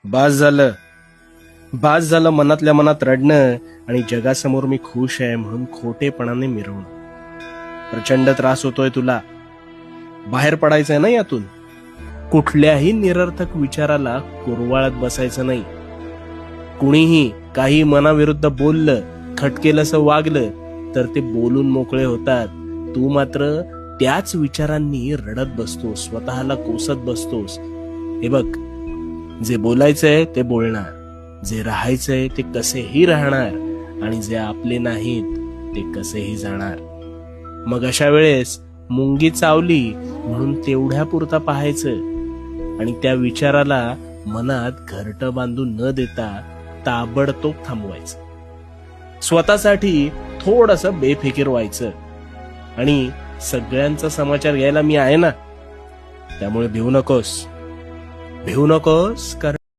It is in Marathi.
बास झालं. बास झालं मनातल्या मनात रडणं आणि जगासमोर मी खुश आहे म्हणून खोटेपणाने मिरवणं. प्रचंड त्रास होतोय तुला. बाहेर पडायचंय ना यातून. कुठल्याही निरर्थक विचाराला कुरवाळत बसायचं नाही. कुणीही काही मनाविरुद्ध बोललं, खटकेलंसं वागलं तर ते बोलून मोकळे होतात. तू मात्र त्याच विचारांनी रडत बसतोस, स्वतःला कोसत बसतोस. हे बघ, जे बोलायचंय ते बोलणार, जे राहायचंय ते कसेही राहणार आणि जे आपले नाहीत ते कसेही जाणार. मग अशा वेळेस मुंगी चावली म्हणून तेवढ्या पुरता पाहायचं आणि त्या विचाराला मनात घरटं बांधून न देता ताबडतोब थांबवायचं. स्वतःसाठी थोडंसं बेफिकीर व्हायचं. आणि सगळ्यांचा समाचार घ्यायला मी आहे ना, त्यामुळे भिवू नकोस. कारण